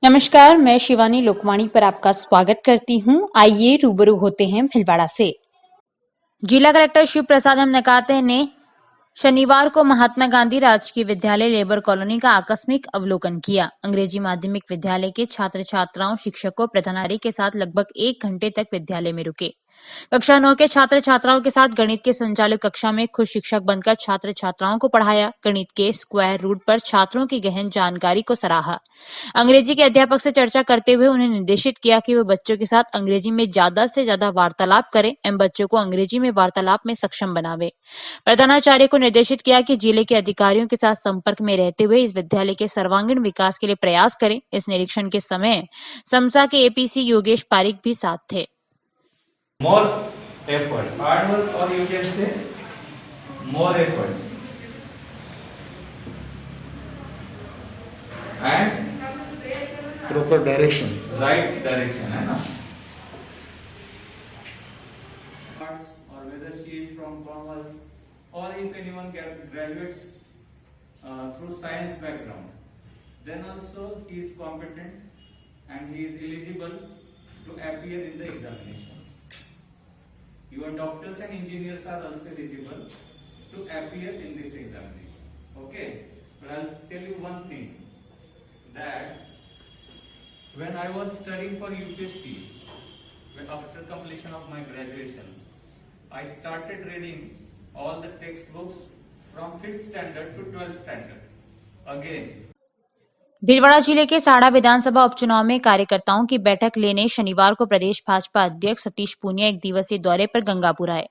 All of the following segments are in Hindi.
नमस्कार, मैं शिवानी लोकवाणी पर आपका स्वागत करती हूं। आइए रूबरू होते हैं भीलवाड़ा से। जिला कलेक्टर शिव प्रसाद नकाते ने शनिवार को महात्मा गांधी राजकीय विद्यालय लेबर कॉलोनी का आकस्मिक अवलोकन किया। अंग्रेजी माध्यमिक विद्यालय के छात्र छात्राओं, शिक्षकों, प्रधानाचार्य के साथ लगभग 1 घंटे तक विद्यालय में रुके। कक्षा 9 के छात्र छात्राओं के साथ गणित के संचालित कक्षा में खुद शिक्षक बनकर छात्र छात्राओं को पढ़ाया। गणित के स्क्वायर रूट पर छात्रों की गहन जानकारी को सराहा। अंग्रेजी के अध्यापक से चर्चा करते हुए उन्हें निर्देशित किया कि वे बच्चों के साथ अंग्रेजी में ज्यादा से ज्यादा वार्तालाप करें एवं बच्चों को अंग्रेजी में वार्तालाप में सक्षम बनावे। प्रधानाचार्य को निर्देशित किया कि जिले के अधिकारियों के साथ संपर्क में रहते हुए इस विद्यालय के सर्वांगीण विकास के लिए प्रयास करें। इस निरीक्षण के समय समसा के एपीसी योगेश पारिक भी साथ थे। More efforts, hard work, or you can say more efforts, and proper direction, right direction, है ना? Arts, or whether she is from commerce, or if anyone graduates through science background, then also he is competent and he is eligible to appear in the examination. Your doctors and engineers are also eligible to appear in this examination. Okay, but I'll tell you one thing, that when I was studying for UPSC, after completion of my graduation, I started reading all the textbooks from 5th standard to 12th standard. Again, Bhilwara जिले के साड़ा विधानसभा उपचुनाव में कार्यकर्ताओं की बैठक लेने शनिवार को प्रदेश भाजपा अध्यक्ष सतीश पूनिया 1 दिवसीय दौरे पर गंगापुर आए।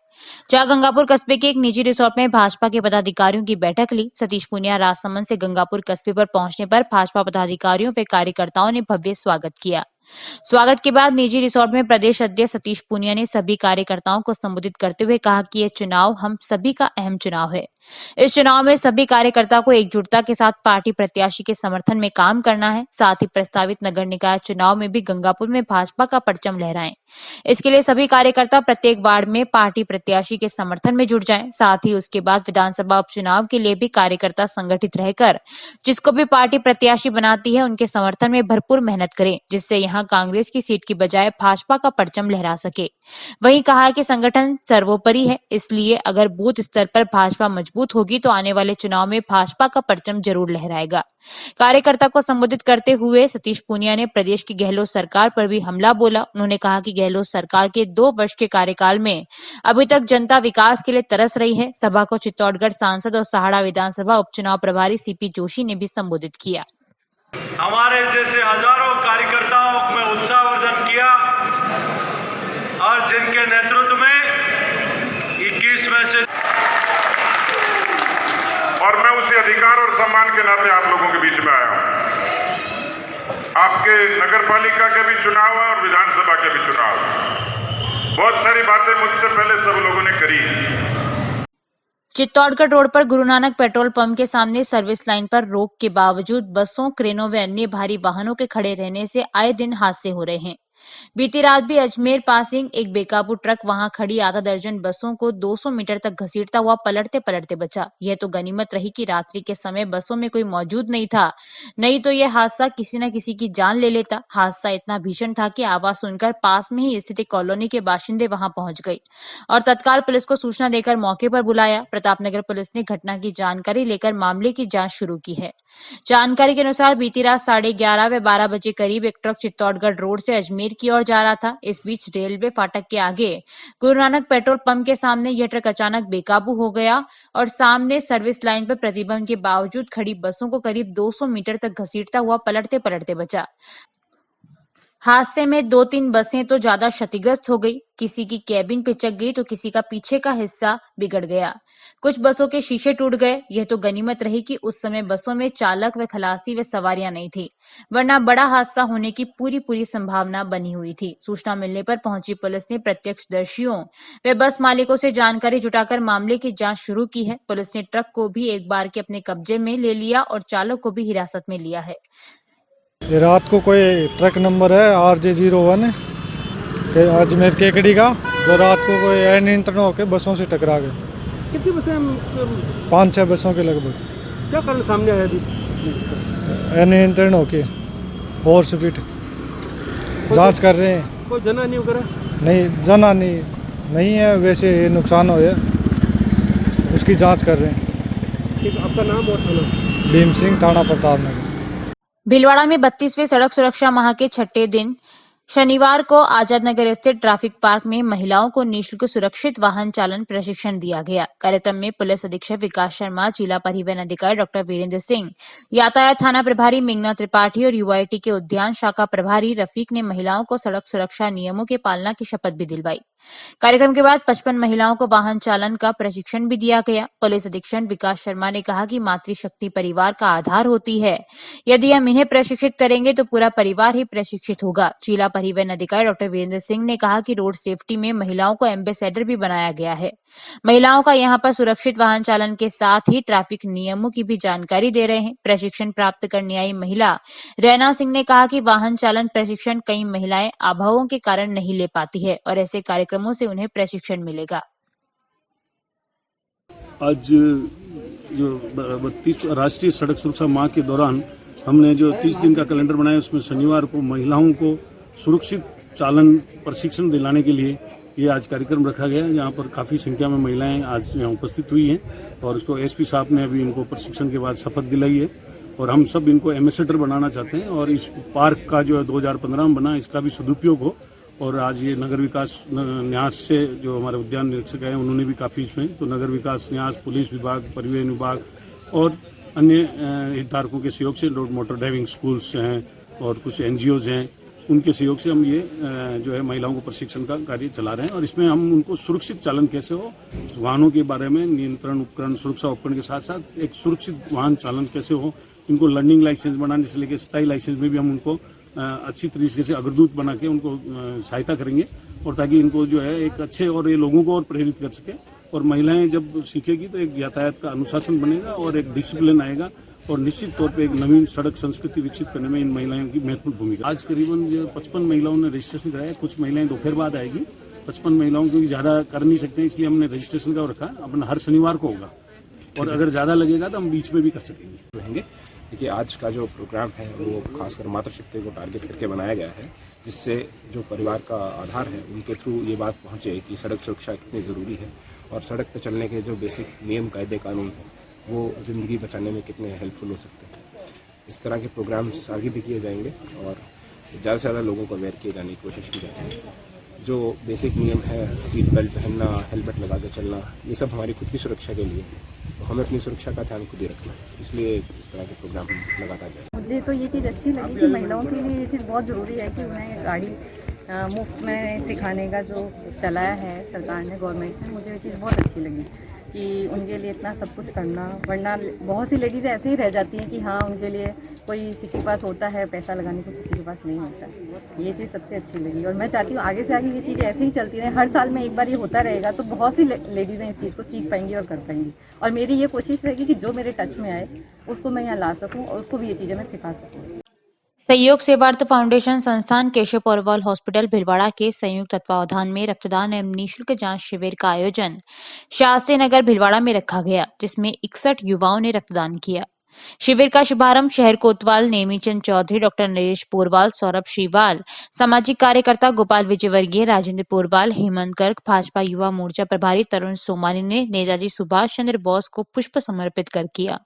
जहां गंगापुर कस्बे के एक निजी रिसोर्ट में भाजपा के पदाधिकारियों की बैठक ली। सतीश पूनिया राजसमंद से गंगापुर कस्बे पर पहुंचने पर भाजपा पदाधिकारियों व कार्यकर्ताओं ने भव्य स्वागत किया। स्वागत के बाद निजी रिसोर्ट में प्रदेश अध्यक्ष सतीश पूनिया ने सभी कार्यकर्ताओं को संबोधित करते हुए कहा कि यह चुनाव हम सभी का अहम चुनाव है। इस चुनाव में सभी कार्यकर्ता को एकजुटता के साथ पार्टी प्रत्याशी के समर्थन में काम करना है। साथ ही प्रस्तावित नगर निकाय चुनाव में भी गंगापुर में भाजपा का परचम लहराएं। इसके लिए सभी कार्यकर्ता प्रत्येक वार्ड में पार्टी प्रत्याशी के समर्थन में जुट जाएं। साथ ही उसके बाद विधानसभा उपचुनाव के लिए भी कार्यकर्ता संगठित रहकर जिसको भी पार्टी प्रत्याशी बनाती है उनके समर्थन में भरपूर मेहनत करें, जिससे यहाँ कांग्रेस की सीट की बजाय भाजपा का परचम लहरा सके। वहीं कहा कि संगठन सर्वोपरि है, इसलिए अगर बूथ स्तर पर भाजपा मजबूत होगी तो आने वाले चुनाव में भाजपा का परचम जरूर लहराएगा। कार्यकर्ता को संबोधित करते हुए सतीश पूनिया ने प्रदेश की गहलोत सरकार पर भी हमला बोला। उन्होंने कहा कि गहलोत सरकार के 2 वर्ष के कार्यकाल में अभी तक जनता विकास के लिए तरस रही है। सभा को चित्तौड़गढ़ सांसद और सहाड़ा विधानसभा उपचुनाव प्रभारी सीपी जोशी ने भी संबोधित किया। हमारे जैसे हजारों कार्यकर्ताओं में उत्साहवर्धन किया और जिनके नेतृत्व में 21 में से और मैं उसी अधिकार और सम्मान के नाते आप लोगों के बीच में आया हूं। आपके नगर पालिका के भी चुनाव है और विधानसभा के भी चुनाव है। बहुत सारी बातें मुझसे पहले सब लोगों ने करी। चित्तौड़गढ़ रोड पर गुरु नानक पेट्रोल पंप के सामने सर्विस लाइन पर रोक के बावजूद बसों, क्रेनों व अन्य भारी वाहनों के खड़े रहने से आए दिन हादसे हो रहे हैं। बीती रात भी अजमेर पासिंग एक बेकाबू ट्रक वहां खड़ी आधा दर्जन बसों को 200 मीटर तक घसीटता हुआ पलटते पलटते बचा। यह तो गनीमत रही कि रात्रि के समय बसों में कोई मौजूद नहीं था, नहीं तो यह हादसा किसी न किसी की जान ले लेता। हादसा इतना भीषण था कि आवाज सुनकर पास में ही स्थित कॉलोनी के बाशिंदे वहां पहुंच गए और तत्काल पुलिस को सूचना देकर मौके पर बुलाया। प्रतापनगर पुलिस ने घटना की जानकारी लेकर मामले की जांच शुरू की है। जानकारी के अनुसार बीती रात 11:30 व 12 बजे करीब एक ट्रक चित्तौड़गढ़ रोड से अजमेर की ओर जा रहा था। इस बीच रेलवे फाटक के आगे गुरु नानक पेट्रोल पंप के सामने यह ट्रक अचानक बेकाबू हो गया और सामने सर्विस लाइन पर प्रतिबंध के बावजूद खड़ी बसों को करीब 200 मीटर तक घसीटता हुआ पलटते पलटते बचा। हादसे में 2-3 बसें तो ज्यादा क्षतिग्रस्त हो गई, किसी की कैबिन पिचक गई तो किसी का पीछे का हिस्सा बिगड़ गया। कुछ बसों के शीशे टूट गए। यह तो गनीमत रही कि उस समय बसों में चालक व खलासी व सवारियां नहीं थी, वरना बड़ा हादसा होने की पूरी संभावना बनी हुई थी। सूचना मिलने पर पहुंची पुलिस ने प्रत्यक्षदर्शियों व बस मालिकों से जानकारी जुटाकर मामले की जांच शुरू की है। पुलिस ने ट्रक को भी एक बार के अपने कब्जे में ले लिया और चालक को भी हिरासत में लिया है। ये रात को कोई ट्रक नंबर है RJ01 के अजमेर केकड़ी का, जो रात को कोई अनियंत्रण होकर बसों से टकरा गए। कितनी बसें? 5-6 बसों के लगभग। क्या कारण सामने आया अभी? अनियंत्रण होके। क्या कारण सामने आया अभी? 5-6 बसों के लगभग क्या कारण सामने आया अभी? क्या कारण सामने आया अभी? 5-6 बसों के लगभग क्या कारण सामने आया अभी? 5-6 बसों के लगभग। ओवर स्पीड जांच कर रहे हैं। कोई जनहानि वगैरह? नहीं, जनहानि नहीं है, वैसे नुकसान हो है, उसकी जांच कर रहे हैं। ठीक, आपका नाम और थाना? भीम सिंह, थाना प्रतापनगर। भीलवाड़ा में 32वें सड़क सुरक्षा माह के छठे दिन शनिवार को आजाद नगर स्थित ट्रैफिक पार्क में महिलाओं को निःशुल्क सुरक्षित वाहन चालन प्रशिक्षण दिया गया। कार्यक्रम में पुलिस अधीक्षक विकास शर्मा, जिला परिवहन अधिकारी डॉक्टर वीरेंद्र सिंह, यातायात थाना प्रभारी मेघना त्रिपाठी और यूआईटी के उद्यान शाखा प्रभारी रफीक ने महिलाओं को सड़क सुरक्षा नियमों की पालना की शपथ भी दिलवाई। कार्यक्रम के बाद 55 महिलाओं को वाहन चालन का प्रशिक्षण भी दिया गया। पुलिस अधीक्षक विकास शर्मा ने कहा कि मातृशक्ति परिवार का आधार होती है, यदि हम इन्हें प्रशिक्षित करेंगे तो पूरा परिवार ही प्रशिक्षित होगा। जिला परिवहन अधिकारी डॉक्टर वीरेंद्र सिंह ने कहा कि रोड सेफ्टी में महिलाओं को एम्बेसडर भी बनाया गया है। महिलाओं का यहां पर सुरक्षित वाहन चालन के साथ ही ट्रैफिक नियमों की भी जानकारी दे रहे हैं। प्रशिक्षण प्राप्त करने आई महिला रैना सिंह ने कहा कि वाहन चालन प्रशिक्षण कई महिलाएं अभावों के कारण नहीं ले पाती है और ऐसे कार्यक्रमों से उन्हें प्रशिक्षण मिलेगा। आज जो 32 राष्ट्रीय सड़क सुरक्षा माह के दौरान हमने जो 30 दिन का कैलेंडर बनाया, उसमें शनिवार को महिलाओं को सुरक्षित चालन प्रशिक्षण दिलाने के लिए ये आज कार्यक्रम रखा गया। यहाँ पर काफ़ी संख्या में महिलाएं आज यहाँ उपस्थित हुई हैं और उसको एसपी साहब ने अभी इनको प्रशिक्षण के बाद शपथ दिलाई है और हम सब इनको एम्बेसडर बनाना चाहते हैं और इस पार्क का जो 2015 में बना, इसका भी सदुपयोग हो। और आज ये नगर विकास न्यास से जो हमारे उद्यान निरीक्षक हैं, उन्होंने भी काफ़ी इसमें, तो नगर विकास न्यास, पुलिस विभाग, परिवहन विभाग और अन्य हितधारकों के सहयोग से, रोड मोटर ड्राइविंग स्कूल्स हैं और कुछ एनजीओज हैं, उनके सहयोग से हम ये जो है महिलाओं को प्रशिक्षण का कार्य चला रहे हैं। और इसमें हम उनको सुरक्षित चालन कैसे हो, वाहनों के बारे में नियंत्रण उपकरण, सुरक्षा उपकरण के साथ साथ एक सुरक्षित वाहन चालन कैसे हो, इनको लर्निंग लाइसेंस बनाने से लेकर स्थायी लाइसेंस में भी हम उनको अच्छी तरीके से अग्रदूत बना के उनको सहायता करेंगे और ताकि इनको जो है एक अच्छे और ये लोगों को और प्रेरित कर सके। और महिलाएं जब सीखेगी तो एक यातायात का अनुशासन बनेगा और एक डिसिप्लिन आएगा और निश्चित तौर पे एक नवीन सड़क संस्कृति विकसित करने में इन महिलाओं की महत्वपूर्ण भूमिका। आज करीबन 55 महिलाओं ने रजिस्ट्रेशन कराया, कुछ महिलाएं दोपहर बाद आएगी। 55 महिलाओं को ज़्यादा कर नहीं सकते, इसलिए हमने रजिस्ट्रेशन का रखा, अपना हर शनिवार को होगा और अगर ज़्यादा लगेगा तो हम बीच में भी कर सकेंगे रहेंगे। देखिए, आज का जो प्रोग्राम है वो खासकर मातृशक्ति को टारगेट करके बनाया गया है, जिससे जो परिवार का आधार है उनके थ्रू ये बात पहुँचे कि सड़क सुरक्षा कितनी ज़रूरी है और सड़क पर चलने के जो बेसिक नियम, कायदे, कानून हैं वो ज़िंदगी बचाने में कितने हेल्पफुल हो सकते हैं। इस तरह के प्रोग्राम्स आगे भी किए जाएंगे और ज़्यादा से ज़्यादा लोगों को अवेयर किए जाने की कोशिश की जाती है। जो बेसिक नियम है, सीट बेल्ट पहनना, हेलमेट लगा के चलना, ये सब हमारी खुद की सुरक्षा के लिए है। तो हमें अपनी सुरक्षा का ध्यान खुद ही रखना है, इसलिए इस तरह के प्रोग्राम लगातार जाए। मुझे तो ये चीज़ अच्छी लगी कि महिलाओं के लिए ये चीज़ बहुत ज़रूरी है कि उन्हें गाड़ी मुफ्त में सिखाने का जो चलाया है सरकार ने, गवर्नमेंट ने, मुझे ये चीज़ बहुत अच्छी लगी कि उनके लिए इतना सब कुछ करना। वरना बहुत सी लेडीज़ ऐसे ही रह जाती हैं कि हाँ, उनके लिए कोई किसी के पास होता है पैसा लगाने को, किसी के पास नहीं होता है। ये चीज़ सबसे अच्छी लगी और मैं चाहती हूँ आगे से आगे ये चीज़ ऐसे ही चलती रहे। हर साल में एक बार ये होता रहेगा तो बहुत सी लेडीज़ें इस चीज़ को सीख पाएंगी और कर पाएंगी। और मेरी ये कोशिश रहेगी कि जो मेरे टच में आए उसको मैं यहाँ ला सकूँ और उसको भी ये चीज़ें मैं सिखा सकूँ। सहयोग सेवार्थ फाउंडेशन संस्थान केशव पॉरवाल हॉस्पिटल भिलवाड़ा के संयुक्त तत्वावधान में रक्तदान एवं निःशुल्क जांच शिविर का आयोजन शास्त्री नगर भिलवाड़ा में रखा गया, जिसमें 61 युवाओं ने रक्तदान किया। शिविर का शुभारंभ शहर कोतवाल नेमीचंद चौधरी, डॉक्टर नरेश पोरवाल, सौरभ श्रीवाल, सामाजिक कार्यकर्ता गोपाल विजयवर्गीय, राजेंद्र पोरवाल, हेमंत गर्ग, भाजपा युवा मोर्चा प्रभारी तरुण सोमानी ने नेताजी सुभाष चंद्र बोस को पुष्प समर्पित कर किया।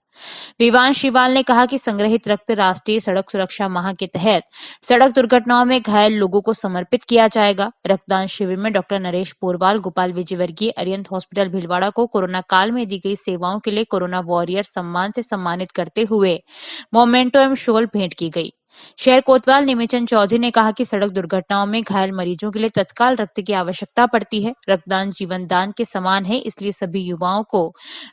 विवान श्रीवाल ने कहा कि संग्रहित रक्त राष्ट्रीय सड़क सुरक्षा माह के तहत सड़क दुर्घटनाओं में घायल लोगों को समर्पित किया जाएगा। रक्तदान शिविर में डॉक्टर नरेश पोरवाल, गोपाल विजयवर्गीय, अरिहंत हॉस्पिटल भिलवाड़ा को कोरोना काल में दी गई सेवाओं के लिए कोरोना वॉरियर सम्मान से सम्मानित करते हुए मोमेंटो एवं शॉल भेंट की गई। शहर कोतवाल नेमीचंद चौधरी ने कहा कि सड़क दुर्घटनाओं में घायल मरीजों के लिए तत्काल रक्त की आवश्यकता पड़ती है। रक्तदान जीवन दान के समान है, इसलिए सभी युवाओं को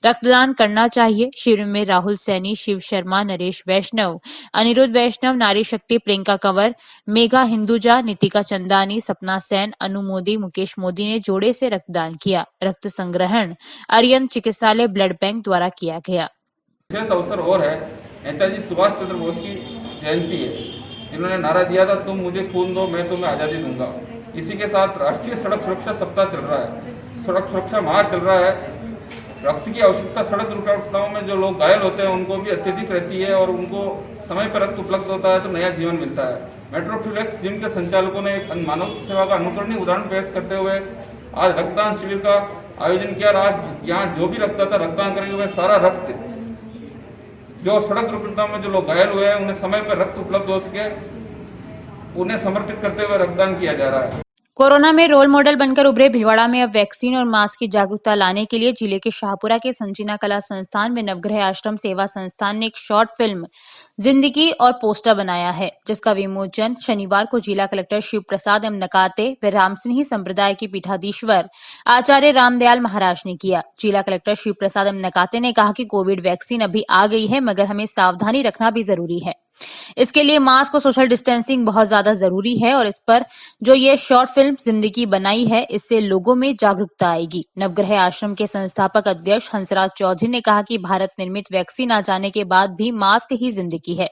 रक्तदान करना चाहिए। शिविर में राहुल सैनी, शिव शर्मा, नरेश वैष्णव, अनिरुद्ध वैष्णव, नारी शक्ति, प्रियंका कंवर, मेघा हिंदुजा, नितिका चंदानी, सपना सेन, अनु मोदी, मुकेश मोदी ने जोड़े से रक्तदान किया। रक्त संग्रहण अरिहंत चिकित्सालय ब्लड बैंक द्वारा किया गया। विशेष अवसर और है, नेताजी सुभाष चंद्र बोस की जयंती है। इन्होंने नारा दिया था, तुम मुझे खून दो, मैं तुम्हें आज़ादी दूंगा। इसी के साथ राष्ट्रीय सड़क सुरक्षा सप्ताह चल रहा है, सड़क सुरक्षा माह चल रहा है। रक्त की आवश्यकता सड़क दुर्घटनाओं में जो लोग घायल होते हैं उनको भी अत्यधिक रहती है और उनको समय पर रक्त उपलब्ध होता है तो नया जीवन मिलता है। मेट्रोफ्लेक्स जिम के संचालकों ने एक मानव सेवा का अनुकरणीय उदाहरण पेश करते हुए आज रक्तदान शिविर का आयोजन किया। आज यहाँ जो भी रक्तदान करेंगे वह सारा रक्त जो सड़क दुर्घटना में जो लोग घायल हुए हैं उन्हें समय पर रक्त उपलब्ध हो सके उन्हें समर्पित करते हुए रक्तदान किया जा रहा है। कोरोना में रोल मॉडल बनकर उभरे भीलवाड़ा में अब वैक्सीन और मास्क की जागरूकता लाने के लिए जिले के शाहपुरा के संजीना कला संस्थान में नवग्रह आश्रम सेवा संस्थान ने एक शॉर्ट फिल्म जिंदगी और पोस्टर बनाया है, जिसका विमोचन शनिवार को जिला कलेक्टर शिव प्रसाद एम नकाते व रामसिंही संप्रदाय के पीठाधीश्वर आचार्य रामदयाल महाराज ने किया। जिला कलेक्टर शिव प्रसाद एम नकाते ने कहा कि कोविड वैक्सीन अभी आ गई है, मगर हमें सावधानी रखना भी जरूरी है। इसके लिए मास्क और सोशल डिस्टेंसिंग बहुत ज्यादा जरूरी है और इस पर जो ये शॉर्ट फिल्म जिंदगी बनाई है इससे लोगों में जागरूकता आएगी। नवग्रह आश्रम के संस्थापक अध्यक्ष हंसराज चौधरी ने कहा कि भारत निर्मित वैक्सीन आ जाने के बाद भी मास्क ही जिंदगी है।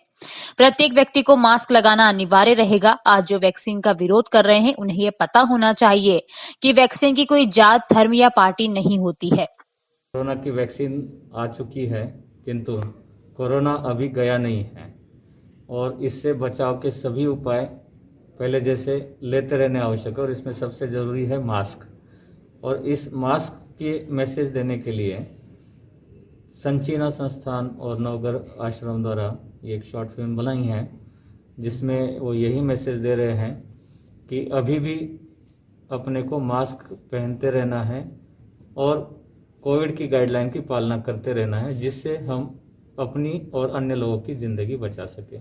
प्रत्येक व्यक्ति को मास्क लगाना अनिवार्य रहेगा। आज जो वैक्सीन का विरोध कर रहे हैं उन्हें ये पता होना चाहिए कि वैक्सीन की कोई जात, धर्म या पार्टी नहीं होती है। कोरोना की वैक्सीन आ चुकी है किंतु कोरोना अभी गया नहीं है और इससे बचाव के सभी उपाय पहले जैसे लेते रहने आवश्यक है और इसमें सबसे ज़रूरी है मास्क। और इस मास्क के मैसेज देने के लिए संचीना संस्थान और नवग्रह आश्रम द्वारा ये एक शॉर्ट फिल्म बनाई है जिसमें वो यही मैसेज दे रहे हैं कि अभी भी अपने को मास्क पहनते रहना है और कोविड की गाइडलाइन की पालना करते रहना है, जिससे हम अपनी और अन्य लोगों की ज़िंदगी बचा सके।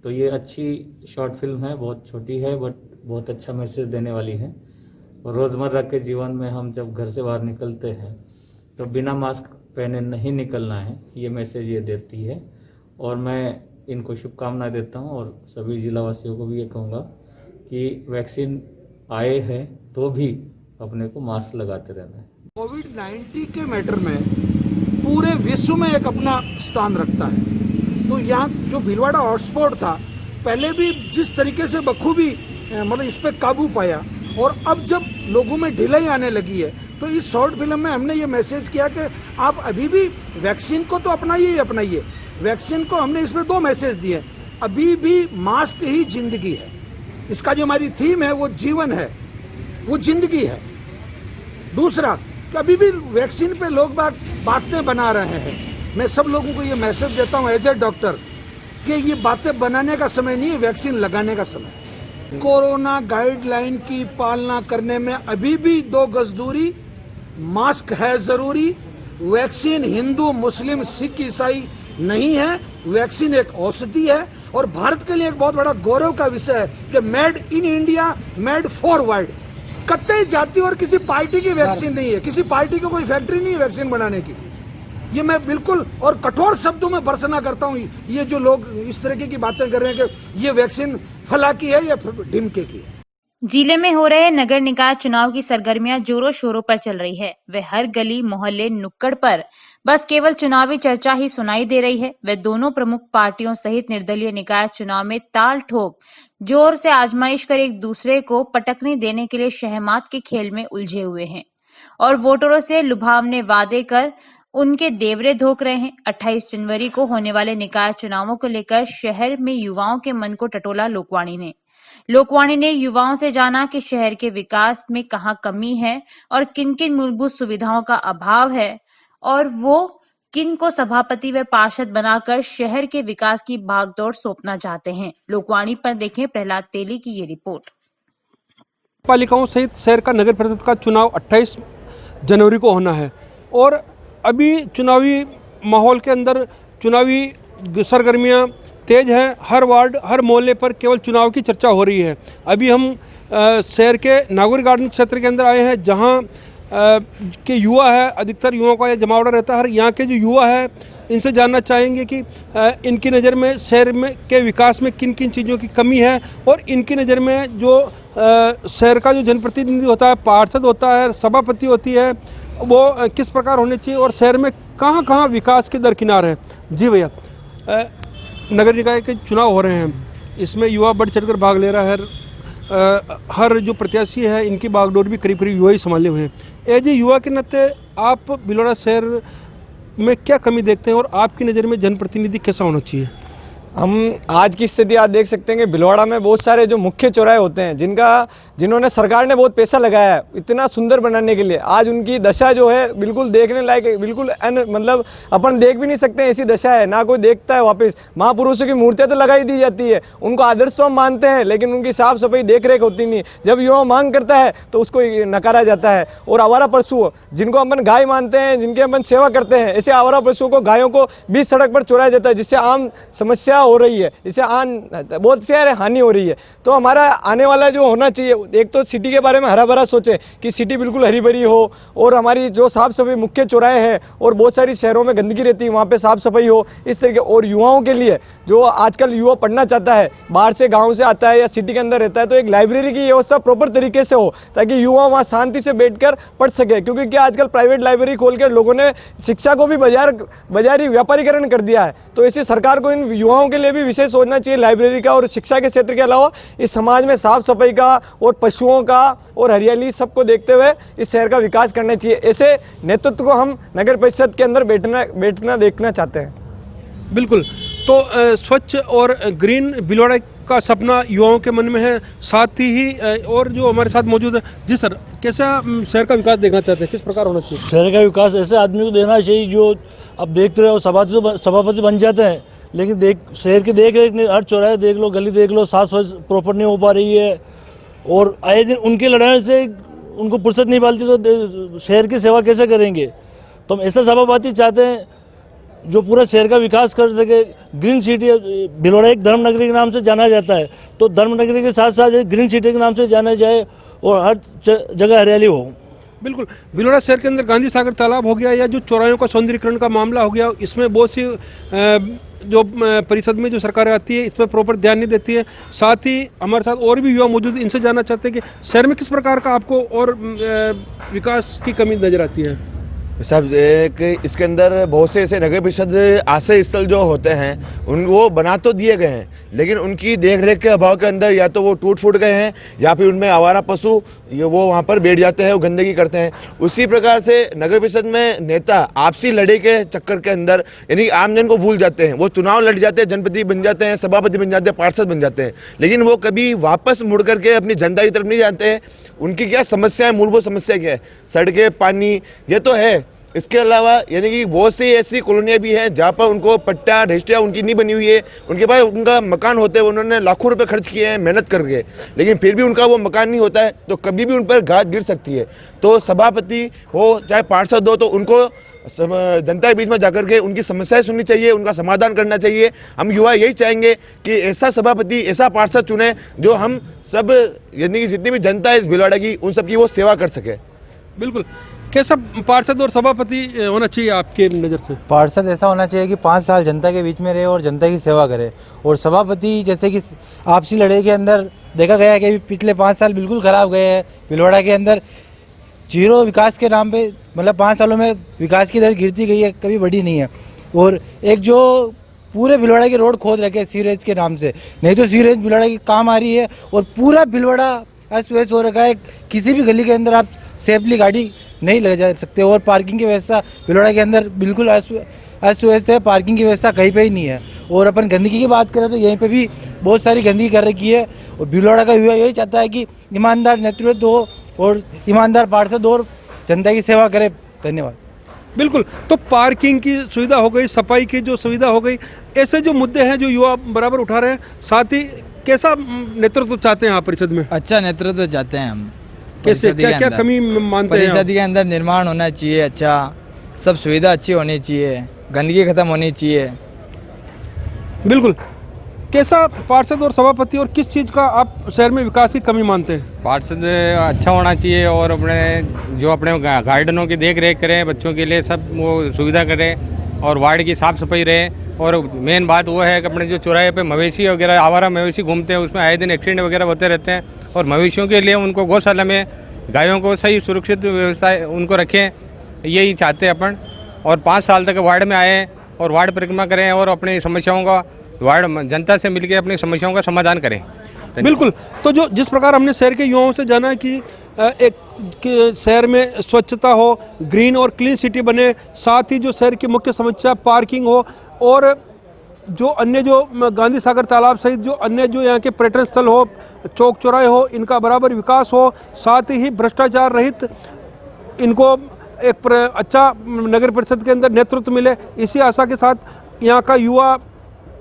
तो ये अच्छी शॉर्ट फिल्म है, बहुत छोटी है बट बहुत अच्छा मैसेज देने वाली है। और रोज़मर्रा के जीवन में हम जब घर से बाहर निकलते हैं तो बिना मास्क पहने नहीं निकलना है, ये मैसेज ये देती है। और मैं इनको शुभकामनाएं देता हूँ और सभी जिलावासियों को भी ये कहूँगा कि वैक्सीन आए है तो भी अपने को मास्क लगाते रहना है। कोविड-19 के मैटर में पूरे विश्व में एक अपना स्थान रखता है। तो यहाँ जो भीलवाड़ा हॉटस्पॉट था पहले भी जिस तरीके से बखूबी मतलब इस पर काबू पाया और अब जब लोगों में ढिलाई आने लगी है तो इस शॉर्ट फिल्म में हमने ये मैसेज किया कि आप अभी भी वैक्सीन को तो अपनाइए ही अपनाइए। वैक्सीन को हमने इसमें 2 मैसेज दिए, अभी भी मास्क ही जिंदगी है। इसका जो हमारी थीम है वो जीवन है, वो जिंदगी है। दूसरा कि अभी भी वैक्सीन पे लोग बातें बना रहे हैं। मैं सब लोगों को ये मैसेज देता हूँ एज ए डॉक्टर कि ये बातें बनाने का समय नहीं है, वैक्सीन लगाने का समय है। कोरोना गाइडलाइन की पालना करने में अभी भी 2 गज दूरी, मास्क है जरूरी। वैक्सीन हिंदू, मुस्लिम, सिख, ईसाई नहीं है, वैक्सीन एक औषधि है और भारत के लिए एक बहुत बड़ा गौरव का विषय है कि made in India, made for world. कतई जाति और किसी पार्टी की वैक्सीन नहीं है, किसी पार्टी को कोई फैक्ट्री नहीं है वैक्सीन बनाने की। ये मैं बिल्कुल और कठोर शब्दों में भर्त्सना करता हूँ। ये जो लोग इस तरीके की बातें कर रहे हैं कि ये वैक्सीन फला की है या ढिमके की है। जिले में हो रहे नगर निकाय चुनाव की सरगर्मियां जोरों शोरों पर चल रही है। वह हर गली, मोहल्ले, नुक्कड़ पर बस केवल चुनावी चर्चा ही सुनाई दे रही है। वे दोनों प्रमुख पार्टियों सहित निर्दलीय निकाय चुनाव में ताल ठोक जोर से आजमाइश कर एक दूसरे को पटकनी देने के लिए शहमात के खेल में उलझे हुए हैं और वोटरों से लुभावने वादे कर उनके देवरे धोक रहे हैं। 28 जनवरी को होने वाले निकाय चुनावों को लेकर शहर में युवाओं के मन को टटोला लोकवाणी ने युवाओं से जाना कि शहर के विकास में कहां कमी है और किन किन मूलभूत सुविधाओं का अभाव है और वो किन को सभापति व पार्षद बनाकर शहर के विकास की भागदौड़ सौंपना चाहते हैं। लोकवाणी पर देखें प्रहलाद तेली की ये रिपोर्ट। पालिकाओं सहित शहर का नगर परिषद का चुनाव 28 जनवरी को होना है और अभी चुनावी माहौल के अंदर चुनावी सरगर्मियां तेज हैं। हर वार्ड, हर मोहल्ले पर केवल चुनाव की चर्चा हो रही है। अभी हम शहर के नागौरी गार्डन क्षेत्र के अंदर आए हैं जहां के युवा है, अधिकतर युवाओं का यह जमावड़ा रहता है। यहाँ के जो युवा है इनसे जानना चाहेंगे कि इनकी नज़र में शहर में के विकास में किन किन चीज़ों की कमी है और इनकी नज़र में जो शहर का जो जनप्रतिनिधि होता है, पार्षद होता है, सभापति होती है, वो किस प्रकार होने चाहिए और शहर में कहाँ कहाँ विकास के दरकिनार है। जी भैया, नगर निकाय के चुनाव हो रहे हैं, इसमें युवा बढ़ चढ़कर भाग ले रहा है। हर जो प्रत्याशी है इनकी बागडोर भी करीब करीब युवा ही संभाले हुए हैं। एज ए युवा के नाते आप भीलवाड़ा शहर में क्या कमी देखते हैं और आपकी नज़र में जनप्रतिनिधि कैसा होना चाहिए? हम आज की स्थिति आप देख सकते हैं कि भीलवाड़ा में बहुत सारे जो मुख्य चौराहे होते हैं जिन्होंने सरकार ने बहुत पैसा लगाया है इतना सुंदर बनाने के लिए, आज उनकी दशा जो है बिल्कुल देखने लायक है, बिल्कुल मतलब अपन देख भी नहीं सकते हैं, ऐसी दशा है, ना कोई देखता है। वापस महापुरुषों की मूर्तियां तो लगाई दी जाती है, उनको आदर्श तो हम मानते हैं, लेकिन उनकी साफ सफाई देख रेख होती नहीं। जब युवा मांग करता है तो उसको नकारा जाता है। और आवारा पशु जिनको अपन गाय मानते हैं, जिनकी अपन सेवा करते हैं, ऐसे आवारा पशुओं को, गायों को बीच सड़क पर चुराया जाता है, जिससे आम समस्या हो रही है, इससे बहुत सारे हानि हो रही है। तो हमारा आने वाला जो होना चाहिए, एक तो सिटी के बारे में हरा भरा सोचे कि सिटी बिल्कुल हरी भरी हो, और हमारी जो साफ सफाई मुख्य चौराहे हैं और बहुत सारी शहरों में गंदगी रहती है वहाँ पे साफ सफाई हो, इस तरीके। और युवाओं के लिए जो आजकल युवा पढ़ना चाहता है, बाहर से गाँव से आता है या सिटी के अंदर रहता है, तो एक लाइब्रेरी की व्यवस्था प्रॉपर तरीके से हो ताकि युवा वहाँ शांति से बैठकर पढ़ सके। क्योंकि क्या आजकल प्राइवेट लाइब्रेरी खोलकर लोगों ने शिक्षा को भी बाजारी व्यापारीकरण कर दिया है। तो इसी सरकार को इन युवाओं के लिए भी विशेष सोचना चाहिए, लाइब्रेरी का और शिक्षा के क्षेत्र के अलावा इस समाज में साफ सफाई का और पशुओं का और हरियाली सबको देखते हुए इस शहर का विकास करना चाहिए। ऐसे नेतृत्व को हम नगर परिषद के अंदर बैठना देखना चाहते हैं। बिल्कुल। तो स्वच्छ और ग्रीन भीलवाड़ा का सपना युवाओं के मन में है, साथ ही और जो हमारे साथ मौजूद है, जी सर, कैसा शहर का विकास देखना चाहते हैं, किस प्रकार होना चाहिए? शहर का विकास ऐसे आदमी को देना चाहिए जो अब देखते रहो सभापति बन जाते हैं, लेकिन शहर की देख रेख नहीं, हर चौराहे देख लो, गली देख लो, साफ सफाई प्रॉपर नहीं हो पा रही है, और आए दिन उनकी लड़ाई से उनको फुर्सत नहीं पालती, तो शहर की सेवा कैसे करेंगे? तो हम ऐसा सभापति चाहते हैं जो पूरा शहर का विकास कर सके। ग्रीन सिटी, भीलवाड़ा एक धर्म नगरी के नाम से जाना जाता है, तो धर्म नगरी के साथ साथ ग्रीन सिटी के नाम से जाना जाए और हर जगह हरियाली हो। बिल्कुल। भीलवाड़ा शहर के अंदर गांधी सागर तालाब हो गया या जो चौराहों का सौंदर्यीकरण का मामला हो गया, इसमें बहुत सी जो परिषद में जो सरकार आती है इस पर प्रॉपर ध्यान नहीं देती है। साथ ही हमारे साथ और भी युवा मौजूद, इनसे जानना चाहते हैं कि शहर में किस प्रकार का आपको और विकास की कमी नजर आती है? साहब, एक इसके अंदर बहुत से ऐसे नगर परिषद आश्रय स्थल जो होते हैं वो बना तो दिए गए हैं, लेकिन उनकी देख रेख के अभाव के अंदर या तो वो टूट फूट गए हैं या फिर उनमें आवारा पशु वो वहाँ पर बैठ जाते हैं, वो गंदगी करते हैं। उसी प्रकार से नगर परिषद में नेता आपसी लड़ाई के चक्कर के अंदर यानी आमजन को भूल जाते हैं। वो चुनाव लड़ जाते हैं, जनप्रतिनिधि बन जाते हैं, सभापति बन जाते हैं, पार्षद बन जाते हैं, लेकिन वो कभी वापस मुड़ करके अपनी जनता की तरफ नहीं जाते हैं। उनकी क्या समस्या है, मूलभूत समस्या क्या है? सड़कें, पानी, ये तो है। इसके अलावा यानी कि बहुत सी ऐसी कॉलोनियाँ भी हैं जहाँ पर उनको पट्टा रजिस्ट्रियाँ उनकी नहीं बनी हुई है, उनके पास उनका मकान होते हैं, उन्होंने लाखों रुपए खर्च किए हैं मेहनत करके, लेकिन फिर भी उनका वो मकान नहीं होता है, तो कभी भी उन पर घात गिर सकती है। तो सभापति हो चाहे पार्षद हो, तो उनको जनता के बीच में जाकर के उनकी समस्याएं सुननी चाहिए, उनका समाधान करना चाहिए। हम युवा यही चाहेंगे कि ऐसा सभापति, ऐसा पार्षद चुने जो हम सब यानी कि जितनी भी जनता है इस भीलवाड़ा की, उन सबकी वो सेवा कर सके। बिल्कुल। कैसा पार्षद और सभापति होना चाहिए आपके नज़र से? पार्षद ऐसा होना चाहिए कि 5 साल जनता के बीच में रहे और जनता की सेवा करे, और सभापति जैसे कि आपसी लड़ाई के अंदर देखा गया है कि पिछले 5 साल बिल्कुल ख़राब गए हैं भीलवाड़ा के अंदर। जीरो विकास के नाम पे, मतलब 5 सालों में विकास की दर गिरती गई है, कभी बढ़ी नहीं है। और एक जो पूरे भीलवाड़ा के रोड खोद रखे सीवरेज के नाम से, नहीं तो सीवरेज भीलवाड़ा की काम आ रही है और पूरा भीलवाड़ा अस्त व्यस्त हो रखा है। किसी भी गली के अंदर आप सेफली गाड़ी नहीं ले जा सकते, और पार्किंग की व्यवस्था भीलवाड़ा के अंदर बिल्कुल अस्त व्यस्त है, पार्किंग की व्यवस्था कहीं पे ही नहीं है। और अपन गंदगी की बात करें तो यहीं पे भी बहुत सारी गंदगी कर रखी है, और भीलवाड़ा का युवा यही चाहता है कि ईमानदार नेतृत्व हो और ईमानदार पार्षद और जनता की सेवा करे। धन्यवाद। बिल्कुल। तो पार्किंग की सुविधा हो गई, सफाई की जो सुविधा हो गई, ऐसे जो मुद्दे हैं जो युवा बराबर उठा रहे हैं। साथ ही कैसा नेतृत्व चाहते हैं आप परिषद में? अच्छा नेतृत्व चाहते हैं हम। कैसे, क्या कमी मानते हैं? परिषद के अंदर निर्माण होना चाहिए, अच्छा सब सुविधा अच्छी होनी चाहिए, गंदगी खत्म होनी चाहिए। बिल्कुल। कैसा पार्षद और सभापति और किस चीज़ का आप शहर में विकास की कमी मानते हैं? पार्षद अच्छा होना चाहिए और अपने गार्डनों की देख रेख करें, बच्चों के लिए सब वो सुविधा करें, और वार्ड की साफ़ सफाई रहे। और मेन बात वो है कि अपने जो चौराहे पे मवेशी वगैरह, आवारा मवेशी घूमते हैं, उसमें आए दिन एक्सीडेंट वगैरह होते रहते हैं, और मवेशियों के लिए उनको गौशाला में गायों को सही सुरक्षित व्यवस्था उनको रखें, यही चाहते हैं अपन। और 5 साल तक वार्ड में आए और वार्ड परिक्रमा करें और अपनी समस्याओं का वार्ड जनता से मिलकर अपनी समस्याओं का समाधान करें। बिल्कुल। तो जो जिस प्रकार हमने शहर के युवाओं से जाना कि शहर में स्वच्छता हो, ग्रीन और क्लीन सिटी बने, साथ ही जो शहर की मुख्य समस्या पार्किंग हो और जो अन्य जो गांधी सागर तालाब सहित जो अन्य जो यहाँ के पर्यटन स्थल हो, चौक चौराहे हो, इनका बराबर विकास हो, साथ ही भ्रष्टाचार रहित इनको एक अच्छा नगर परिषद के अंदर नेतृत्व मिले, इसी आशा के साथ यहाँ का युवा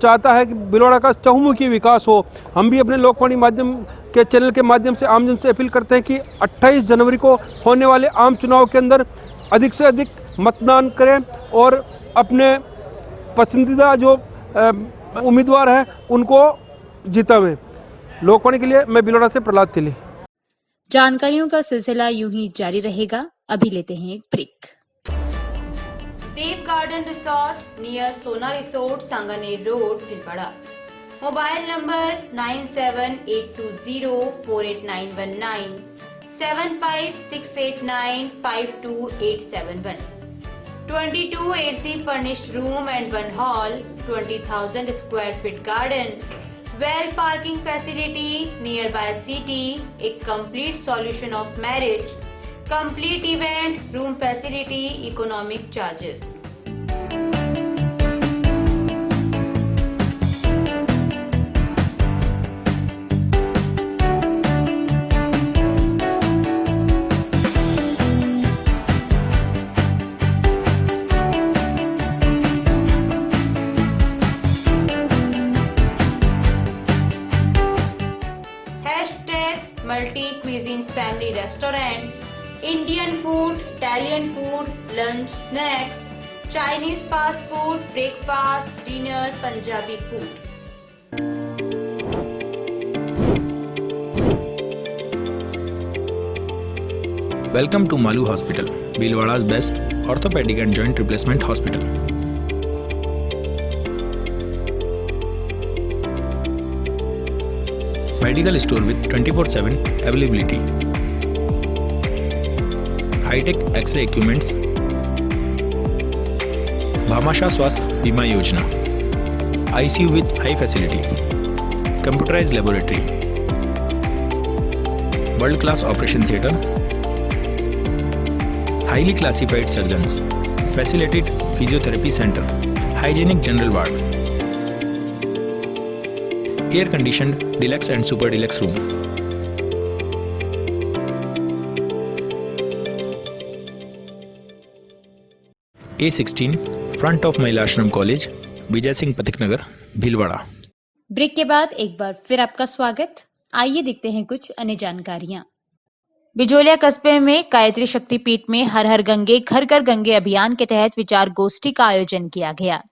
चाहता है कि भीलवाड़ा का चहुमुखी विकास हो। हम भी अपने लोकवाणी माध्यम के चैनल के माध्यम से आमजन से अपील करते हैं कि 28 जनवरी को होने वाले आम चुनाव के अंदर अधिक से अधिक मतदान करें और अपने पसंदीदा जो उम्मीदवार है उनको जितावें। लोकवाणी के लिए मैं भीलवाड़ा से प्रहलाद तिली। जानकारियों का सिलसिला यूं ही जारी रहेगा। अभी लेते हैं एक ब्रेक। देव गार्डन रिसोर्ट नियर सोना resort Sanganer road Bhilwara. Mobile number 9782048919 7568952871 22 AC furnished room and one hall 20,000 square feet garden well parking facility nearby city a complete solution of marriage complete event room facility economic charges multi cuisine family restaurant Indian food, Italian food, lunch, snacks, Chinese fast food, breakfast, dinner, Punjabi food. Welcome to Malu Hospital, Bhilwada's best orthopedic and joint replacement hospital. Medical store with 24/7 availability. High-tech X-ray equipments. Bhamasha Swasth Bima Yojana. ICU with high facility. Computerized laboratory. World-class operation theatre. Highly classified surgeons. Facilitated physiotherapy center. Hygienic general ward. Air-conditioned deluxe and super deluxe room. A16 front of महिला आश्रम कॉलेज, विजय सिंह पथिक नगर, भीलवाड़ा। ब्रेक के बाद एक बार फिर आपका स्वागत। आइए देखते हैं कुछ अन्य जानकारियां। बिजोलिया कस्बे में गायत्री शक्तिपीठ में हर हर गंगे घर घर गंगे अभियान के तहत विचार गोष्ठी का आयोजन किया गया।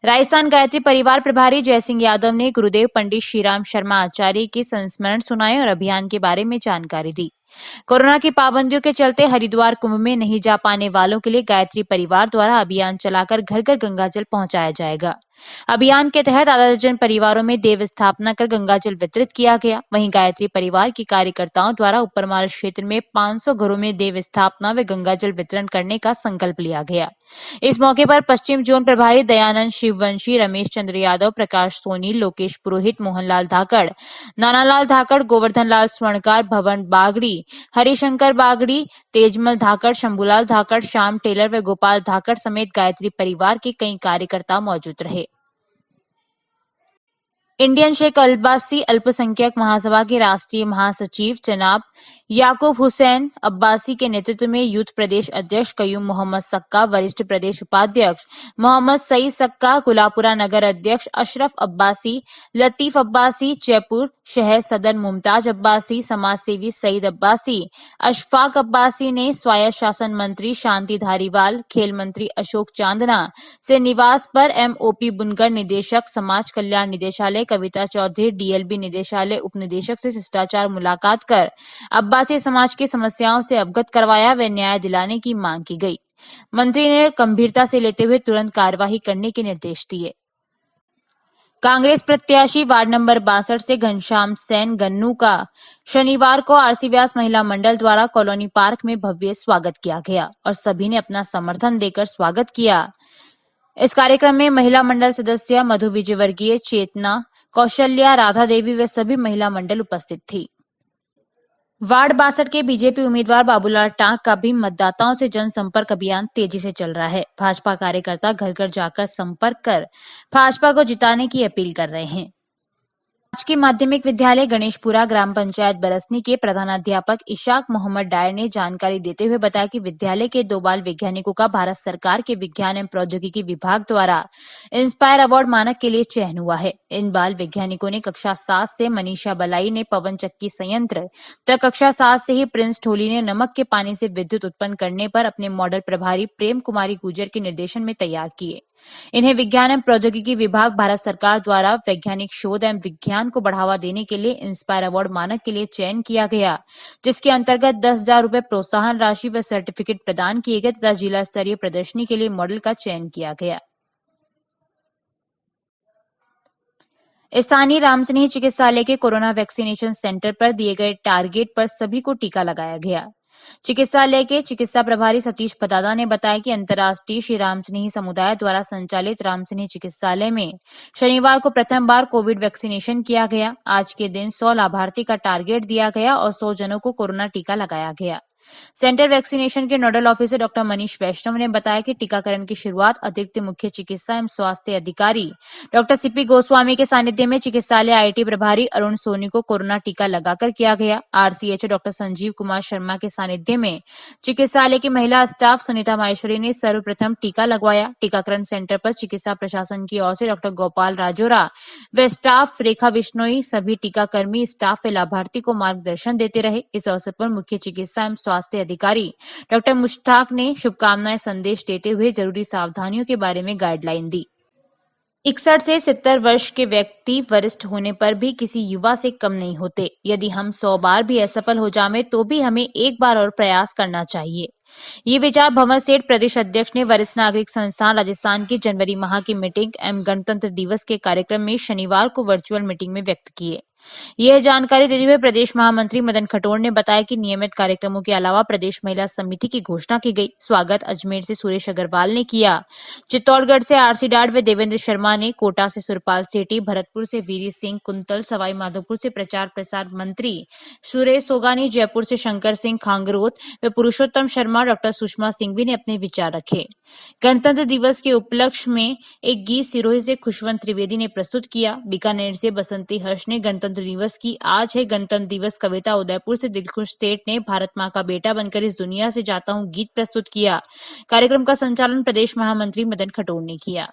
राजस्थान गायत्री परिवार प्रभारी जयसिंह यादव ने गुरुदेव पंडित श्रीराम शर्मा आचार्य के संस्मरण सुनाए और अभियान के बारे में जानकारी दी। कोरोना की पाबंदियों के चलते हरिद्वार कुंभ में नहीं जा पाने वालों के लिए गायत्री परिवार द्वारा अभियान चलाकर घर घर गंगाजल पहुंचाया जाएगा। अभियान के तहत आधा दर्जन परिवारों में देव स्थापना कर गंगाजल वितरित किया गया। वहीं गायत्री परिवार की कार्यकर्ताओं द्वारा उपरमाल क्षेत्र में 500 घरों में देव स्थापना व गंगाजल वितरण करने का संकल्प लिया गया। इस मौके पर पश्चिम जोन प्रभारी दयानंद शिववंशी, रमेश चंद्र यादव, प्रकाश सोनी, लोकेश पुरोहित, मोहनलाल धाकड़, नानालाल धाकड़, गोवर्धन लाल स्वर्णकार, भवन बागड़ी, हरिशंकर बागड़ी, तेजमल धाकड़, शंभूलाल धाकड़, श्याम टेलर व गोपाल धाकड़ समेत गायत्री परिवार के कई कार्यकर्ता मौजूद रहे। इंडियन शेख अब्बासी अल्पसंख्यक महासभा के राष्ट्रीय महासचिव जनाब याकूब हुसैन अब्बासी के नेतृत्व में यूथ प्रदेश अध्यक्ष कयूम मोहम्मद सक्का, वरिष्ठ प्रदेश उपाध्यक्ष मोहम्मद सईद सक्का, गुलापुरा नगर अध्यक्ष अशरफ अब्बासी, लतीफ अब्बासी, जयपुर शहर सदर मुमताज अब्बासी, समाज सेवी सईद अब्बासी, अशफाक अब्बासी ने स्वायत्त शासन मंत्री शांति धारीवाल, खेल मंत्री अशोक चांदना से निवास पर MOP बुनकर निदेशक, समाज कल्याण निदेशालय कविता चौधरी, DLB निदेशालय उप निदेशक से शिष्टाचार मुलाकात कर अब्बासी समाज की समस्याओं से अवगत करवाया व न्याय दिलाने की मांग की गई। मंत्री ने गंभीरता से लेते हुए तुरंत कार्यवाही करने के निर्देश दिए। कांग्रेस प्रत्याशी वार्ड नंबर 62 से घनश्याम सेन गन्नू का शनिवार को RC व्यास महिला मंडल द्वारा कॉलोनी पार्क में भव्य स्वागत किया गया और सभी ने अपना समर्थन देकर स्वागत किया। इस कार्यक्रम में महिला मंडल सदस्य मधु विजयवर्गीय, चेतना कौशल्या, राधा देवी व सभी महिला मंडल उपस्थित थी। वार्ड 62 के बीजेपी उम्मीदवार बाबूलाल टांक का भी मतदाताओं से जनसंपर्क अभियान तेजी से चल रहा है। भाजपा कार्यकर्ता घर घर जाकर संपर्क कर भाजपा को जिताने की अपील कर रहे हैं। राजकीय माध्यमिक विद्यालय गणेशपुरा ग्राम पंचायत बरसनी के प्रधानाध्यापक इशाक मोहम्मद डायर ने जानकारी देते हुए बताया कि विद्यालय के 2 बाल वैज्ञानिकों का भारत सरकार के विज्ञान एवं प्रौद्योगिकी विभाग द्वारा इंस्पायर अवार्ड मानक के लिए चयन हुआ है। इन बाल वैज्ञानिकों ने कक्षा 7 से मनीषा बलाई ने पवन चक्की संयंत्र, तो कक्षा 7 से ही प्रिंस ठोली ने नमक के पानी से विद्युत उत्पन्न करने पर अपने मॉडल प्रभारी प्रेम कुमारी गुर्जर के निर्देशन में तैयार किए। इन्हें विज्ञान एवं प्रौद्योगिकी विभाग भारत सरकार द्वारा वैज्ञानिक शोध एवं विज्ञान को बढ़ावा देने के लिए इंस्पायर अवार्ड मानक के लिए चयन किया गया, जिसके अंतर्गत 10,000 रुपए प्रोत्साहन राशि व सर्टिफिकेट प्रदान किए गए तथा जिला स्तरीय प्रदर्शनी के लिए मॉडल का चयन किया गया। स्थानीय रामसनेही चिकित्सालय के कोरोना वैक्सीनेशन सेंटर पर दिए गए टारगेट पर सभी को टीका लगाया गया। चिकित्सालय के चिकित्सा प्रभारी सतीश पदादा ने बताया कि अंतर्राष्ट्रीय श्री रामसनेही समुदाय द्वारा संचालित रामसनेही चिकित्सालय में शनिवार को प्रथम बार कोविड वैक्सीनेशन किया गया। आज के दिन 100 लाभार्थी का टारगेट दिया गया और 100 जनों को कोरोना टीका लगाया गया। सेंटर वैक्सीनेशन के नोडल ऑफिसर डॉक्टर मनीष वैष्णव ने बताया कि टीकाकरण की शुरुआत अतिरिक्त मुख्य चिकित्सा एवं स्वास्थ्य अधिकारी डॉक्टर सीपी गोस्वामी के सानिध्य में चिकित्सालय आईटी प्रभारी अरुण सोनी को कोरोना टीका लगाकर किया गया। आरसीएचओ डॉक्टर संजीव कुमार शर्मा के सानिध्य में चिकित्सालय की महिला स्टाफ सुनीता माहेश्वरी ने सर्वप्रथम टीका लगवाया। टीकाकरण सेंटर पर चिकित्सा प्रशासन की ओर से डॉक्टर गोपाल राजोरा व स्टाफ रेखा बिश्नोई, सभी टीकाकर्मी स्टाफ व लाभार्थी को मार्गदर्शन देते रहे। इस अवसर पर मुख्य चिकित्सा एवं स्वास्थ्य अधिकारी डॉक्टर मुश्ताक ने शुभकामनाएं संदेश देते हुए जरूरी सावधानियों के बारे में गाइडलाइन दी। 61 से 70 वर्ष के व्यक्ति वरिष्ठ होने पर भी किसी युवा से कम नहीं होते। यदि हम 100 बार भी असफल हो जाएं तो भी हमें एक बार और प्रयास करना चाहिए। ये विचार भंवर सेठ प्रदेश अध्यक्ष ने वरिष्ठ नागरिक संस्थान राजस्थान की जनवरी माह की मीटिंग एवं गणतंत्र दिवस के कार्यक्रम में शनिवार को वर्चुअल मीटिंग में व्यक्त किए। यह जानकारी देते हुए प्रदेश महामंत्री मदन खटोर ने बताया कि नियमित कार्यक्रमों के अलावा प्रदेश महिला समिति की घोषणा की गई। स्वागत अजमेर से सुरेश अग्रवाल ने किया, चित्तौड़गढ़ से आरसी डाड व देवेंद्र शर्मा ने, कोटा से सुरपाल सेठी, भरतपुर से वीरी सिंह कुंतल, सवाई माधोपुर से प्रचार प्रसार मंत्री सुरेश सोगानी, जयपुर से शंकर सिंह खांगरोत व पुरुषोत्तम शर्मा, डॉक्टर सुषमा सिंघवी ने अपने विचार रखे। गणतंत्र दिवस के उपलक्ष्य में एक गीत सिरोही से खुशवंत त्रिवेदी ने प्रस्तुत किया। बीकानेर से बसंती हर्ष ने गणतंत्र दिवस की आज है गणतंत्र दिवस कविता, उदयपुर से दिलखुश सेठ ने भारत माँ का बेटा बनकर इस दुनिया से जाता हूँ गीत प्रस्तुत किया। कार्यक्रम का संचालन प्रदेश महामंत्री मदन खटोर ने किया।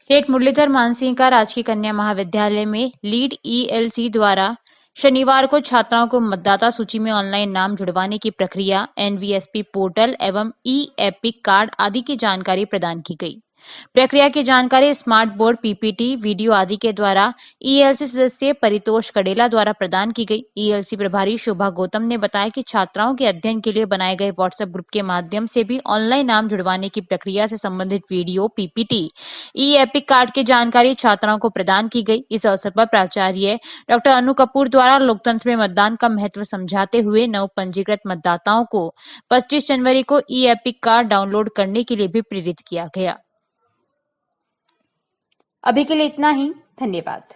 सेठ मुरलीधर मानसिंह का राजकीय कन्या महाविद्यालय में लीड ईएलसी द्वारा शनिवार को छात्राओं को मतदाता सूची में ऑनलाइन नाम जुड़वाने की प्रक्रिया, एनवीएसपी पोर्टल एवं ई एपिक कार्ड आदि की जानकारी प्रदान की गई। प्रक्रिया की जानकारी स्मार्ट बोर्ड, पीपीटी, वीडियो आदि के द्वारा ईएलसी सदस्य परितोष कडेला द्वारा प्रदान की गई। ईएलसी प्रभारी शोभा गौतम ने बताया कि छात्राओं के अध्ययन के लिए बनाए गए व्हाट्सएप ग्रुप के माध्यम से भी ऑनलाइन नाम जुड़वाने की प्रक्रिया से संबंधित video, PPT, e EPIC card की जानकारी छात्राओं को प्रदान की गई। इस अवसर पर प्राचार्य डॉक्टर अनु कपूर द्वारा लोकतंत्र में मतदान का महत्व समझाते हुए नव पंजीकृत मतदाताओं को 25 जनवरी को ई एपिक कार्ड डाउनलोड करने के लिए भी प्रेरित किया गया। अभी के लिए इतना ही। धन्यवाद।